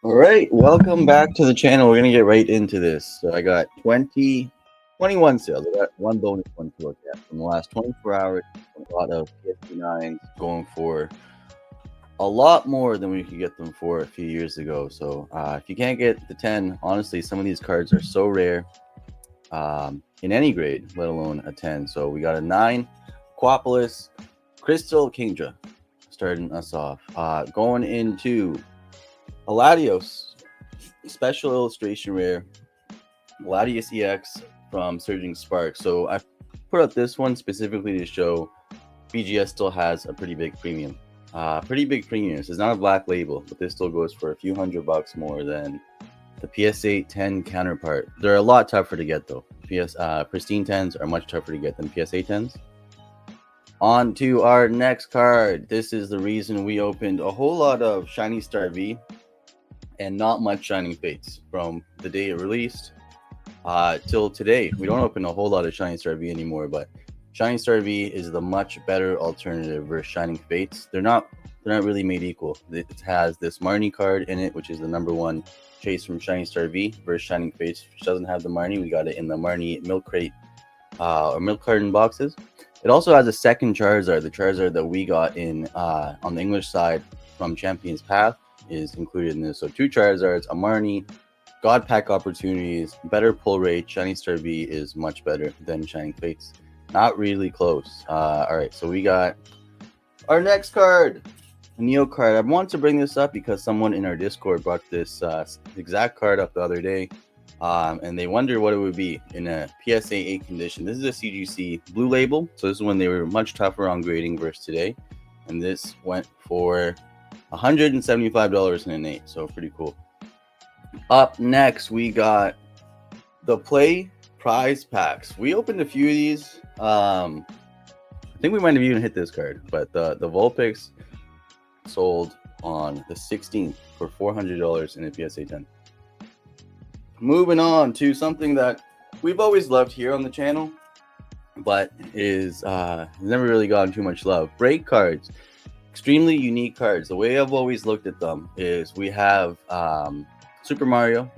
All right, welcome back to the channel. We're gonna get right into this. So I got 21 sales. I got one bonus one to look at from the last 24 hours. A lot of PS9s going for a lot more than we could get them for a few years ago. So if you can't get the 10, honestly, some of these cards are so rare in any grade, let alone a 10. So we got a 9, Quapolis, Crystal Kingdra, starting us off. Going into Aladios, special illustration rare, Latias EX from Surging Spark. So I put up this one specifically to show BGS still has a pretty big premium. Pretty big premium. This is not a black label, but this still goes for a few $100 more than the PSA 10 counterpart. They're a lot tougher to get though. Pristine 10s are much tougher to get than PSA 10s. On to our next card. This is the reason we opened a whole lot of Shiny Star V and not much Shining Fates from the day it released till today. We don't open a whole lot of Shining Star V anymore, but Shining Star V is the much better alternative versus Shining Fates. They're not really made equal. It has this Marnie card in it, which is the #1 chase from Shining Star V versus Shining Fates, which doesn't have the Marnie. We got it in the Marnie milk crate or milk carton boxes. It also has a second Charizard. The Charizard that we got in on the English side from Champion's Path is included in this. So 2 Charizards, a Marnie, God Pack opportunities, better pull rate. Shining Star V is much better than Shining Fates. Not really close. All right, so we got our next card, a Neo card. I want to bring this up because someone in our Discord brought this exact card up the other day. And they wonder what it would be in a PSA 8 condition. This is a CGC blue label. So this is when they were much tougher on grading versus today. And this went for $175 in an 8. So pretty cool. Up next, we got the Play Prize Packs. We opened a few of these. I think we might have even hit this card. But the Vulpix sold on the 16th for $400 in a PSA 10. Moving on to something that we've always loved here on the channel, but is never really gotten too much love. Break cards, extremely unique cards. The way I've always looked at them is we have Super Mario.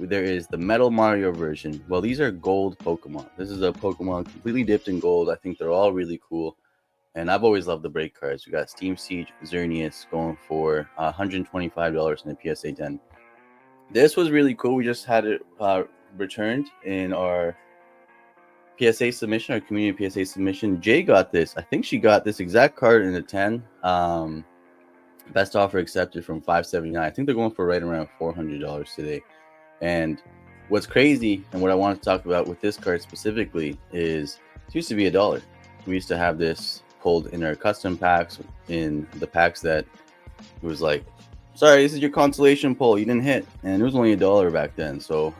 There is the Metal Mario version. Well, these are gold Pokemon. This is a Pokemon completely dipped in gold. I think they're all really cool, and I've always loved the break cards. We got Steam Siege Xerneas going for $125 in a PSA 10. This was really cool. We just had it returned in our PSA submission, our community PSA submission. Jay got this. I think she got this exact card in a 10. Best offer accepted from $579. I think they're going for right around $400 today. And what's crazy and what I want to talk about with this card specifically is it used to be $1. We used to have this pulled in our custom packs, in the packs that it was like, sorry, this is your consolation pull, you didn't hit, and it was only $1 back then. So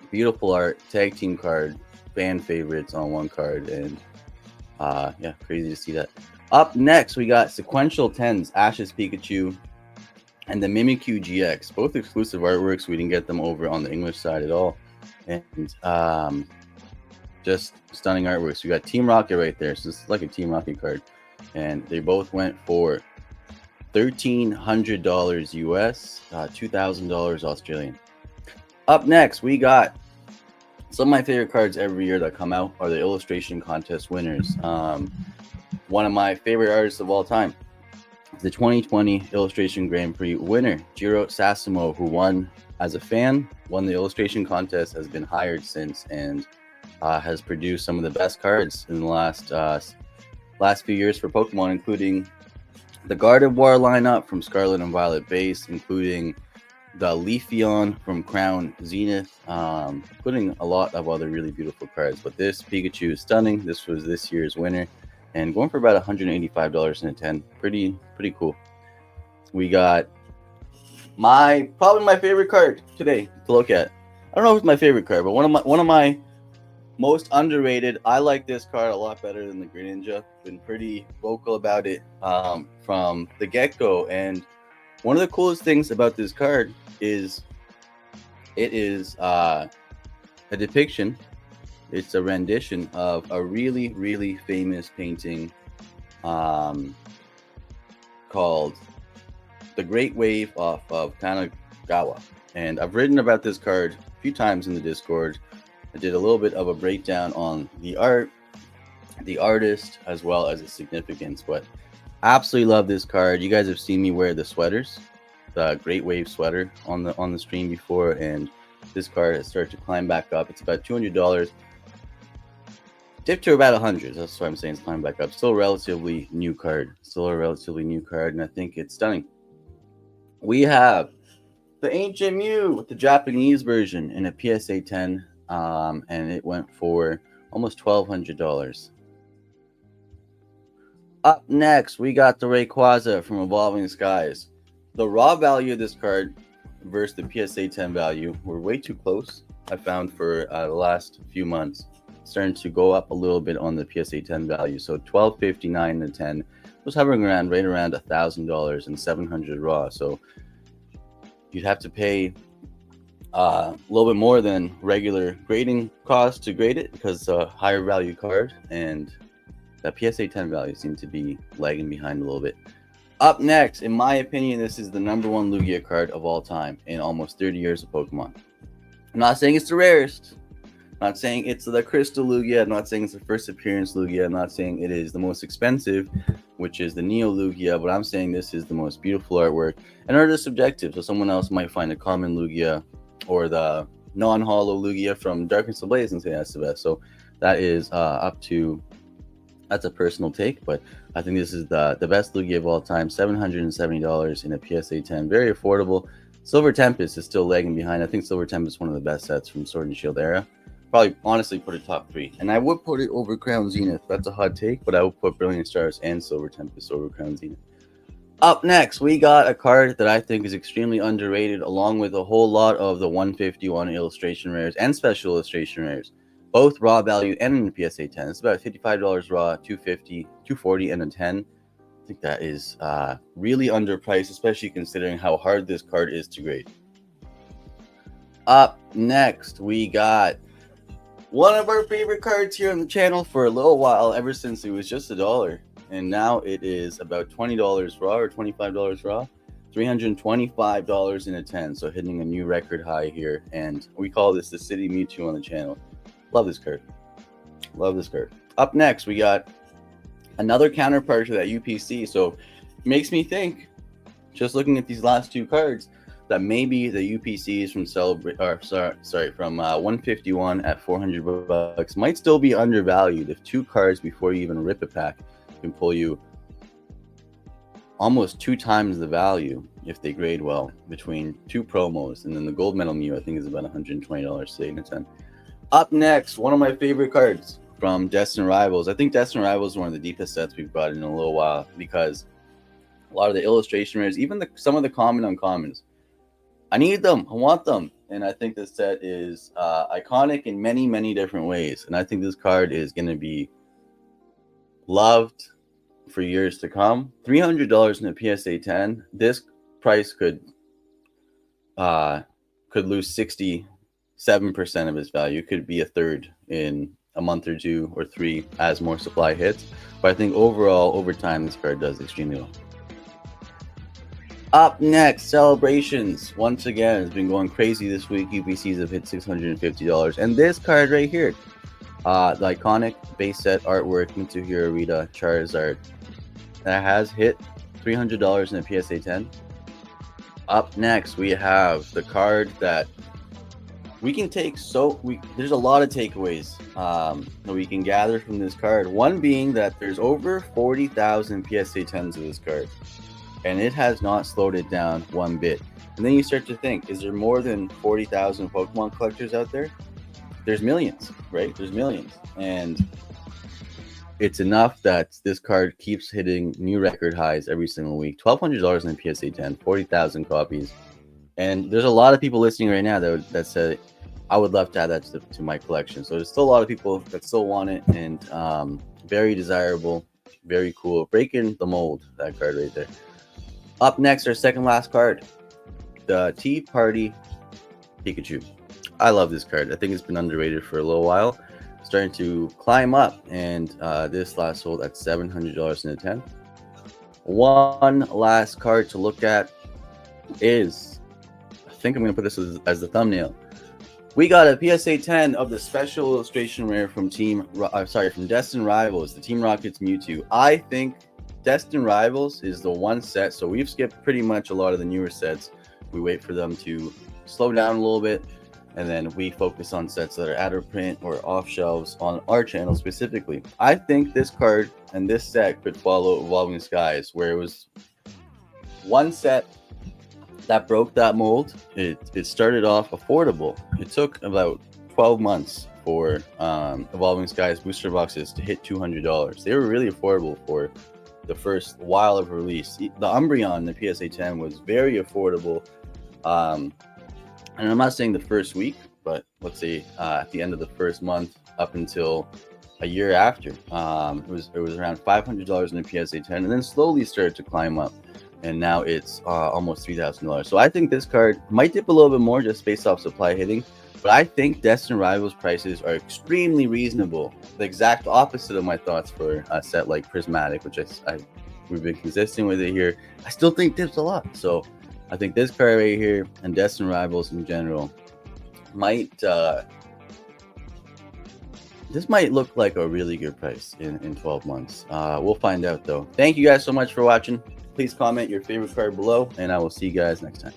beautiful art, tag team card, fan favorites on one card, and yeah, crazy to see that. Up next, we got sequential 10s, Ash's Pikachu and the Mimikyu GX, both exclusive artworks. We didn't get them over on the English side at all, and just stunning artworks. We got Team Rocket right there, so this is like a Team Rocket card, and they both went for $1,300 US, $2,000 Australian. Up next, we got some of my favorite cards every year that come out are the illustration contest winners. One of my favorite artists of all time, the 2020 Illustration Grand Prix winner, Jiro Sasamo, who won as a fan, won the illustration contest, has been hired since, and has produced some of the best cards in the last few years for Pokemon, including the Gardevoir lineup from Scarlet and Violet base, including the Leafeon from Crown Zenith, including a lot of other really beautiful cards. But this Pikachu is stunning. This was this year's winner, and going for about $185 in a 10. Pretty cool. We got probably my favorite card today to look at. I don't know if it's my favorite card, but one of my most underrated. I like this card a lot better than the Greninja. Been pretty vocal about it from the get-go. And one of the coolest things about this card is it is a depiction. It's a rendition of a really famous painting called the Great Wave off of Kanagawa. And I've written about this card a few times in the Discord. I did a little bit of a breakdown on the art, the artist, as well as its significance. But absolutely love this card. You guys have seen me wear the sweaters, the Great Wave sweater on the stream before, and this card has started to climb back up. It's about $200. Dipped to about 100. That's what I'm saying. It's climbing back up. Still a relatively new card. And I think it's stunning. We have the Ancient Mew with the Japanese version in a PSA 10, and it went for almost $1,200. Up next, we got the Rayquaza from Evolving Skies. The raw value of this card versus the PSA 10 value were way too close, I found, for the last few months. Starting to go up a little bit on the PSA 10 value. So $1,259 the 10 was hovering around right around $1,000 and 700 raw. So you'd have to pay a little bit more than regular grading cost to grade it because it's a higher value card, and that PSA 10 value seemed to be lagging behind a little bit. Up next, in my opinion, this is the number one Lugia card of all time in almost 30 years of Pokemon. I'm not saying it's the rarest. I'm not saying it's the Crystal Lugia. I'm not saying it's the first appearance Lugia. I'm not saying it is the most expensive, which is the Neo Lugia, but I'm saying this is the most beautiful artwork. And art is subjective, so someone else might find a common Lugia or the non-holo Lugia from Darkness Ablaze and say that's the best. So that is that's a personal take, but I think this is the best Lugia of all time. $770 in a PSA 10, very affordable. Silver Tempest is still lagging behind. I think Silver Tempest is one of the best sets from Sword and Shield era. Probably honestly put it top 3, and I would put it over Crown Zenith. That's a hot take, but I would put Brilliant Stars and Silver Tempest over Crown Zenith. Up next, we got a card that I think is extremely underrated, along with a whole lot of the 151 illustration rares and special illustration rares, both raw value and in the PSA 10. It's about $55 raw, $250, $240, and a 10. I think that is really underpriced, especially considering how hard this card is to grade. Up next, we got one of our favorite cards here on the channel for a little while, ever since it was just $1. And now it is about $20 raw or $25 raw, $325 in a 10. So hitting a new record high here. And we call this the City Mewtwo on the channel. Love this card. Love this card. Up next, we got another counterpart to that UPC. So it makes me think, just looking at these last two cards, that maybe the UPCs from from 151 at $400 might still be undervalued if two cards before you even rip a pack can pull you almost 2 times the value if they grade well between two promos. And then the Gold Medal Mew I think is about $120 sitting at 10. Up next, one of my favorite cards from Destined Rivals. I think Destined Rivals is one of the deepest sets we've brought in a little while, because a lot of the illustration rares, even some of the common uncommons, I need them. I want them. And I think this set is iconic in many, many different ways. And I think this card is going to be loved for years to come. $300 in a PSA 10. This price could lose 67% of its value. It could be a third in a month or 2 or 3 as more supply hits. But I think overall, over time, this card does extremely well. Up next, Celebrations. Once again, has been going crazy this week. UPCs have hit $650. And this card right here, the iconic base set artwork, Mitsuhiro Rita Charizard, that has hit $300 in a PSA 10. Up next, we have the card that we can take. There's a lot of takeaways that we can gather from this card. One being that there's over 40,000 PSA 10s of this card, and it has not slowed it down one bit. And then you start to think, is there more than 40,000 Pokemon collectors out there? There's millions, right? There's millions. And it's enough that this card keeps hitting new record highs every single week. $1,200 in a PSA 10, 40,000 copies. And there's a lot of people listening right now that said, I would love to add that to my collection. So there's still a lot of people that still want it, and very desirable, very cool. Breaking the mold, that card right there. Up next, our second last card, the Tea Party Pikachu. I love this card. I think it's been underrated for a little while. Starting to climb up, and this last sold at $700 in a 10. One last card to look at is, I think I'm going to put this as the thumbnail. We got a PSA 10 of the special illustration rare from from Destined Rivals, the Team Rocket's Mewtwo. I think Destined Rivals is the one set, so we've skipped pretty much a lot of the newer sets. We wait for them to slow down a little bit, and then we focus on sets that are out of print or off shelves on our channel specifically. I think this card and this set could follow Evolving Skies, where it was one set that broke that mold. It started off affordable. It took about 12 months for Evolving Skies booster boxes to hit $200. They were really affordable for the first while of release. The Umbreon, the PSA 10, was very affordable. And I'm not saying the first week, but let's say at the end of the first month up until a year after, it was around $500 in the PSA 10, and then slowly started to climb up. And now it's almost $3,000. So I think this card might dip a little bit more just based off supply hitting. But I think Destined Rivals prices are extremely reasonable. The exact opposite of my thoughts for a set like Prismatic, which we've been consistent with it here. I still think dips a lot. So I think this card right here and Destined Rivals in general might this might look like a really good price in 12 months. We'll find out though. Thank you guys so much for watching. Please comment your favorite card below, and I will see you guys next time.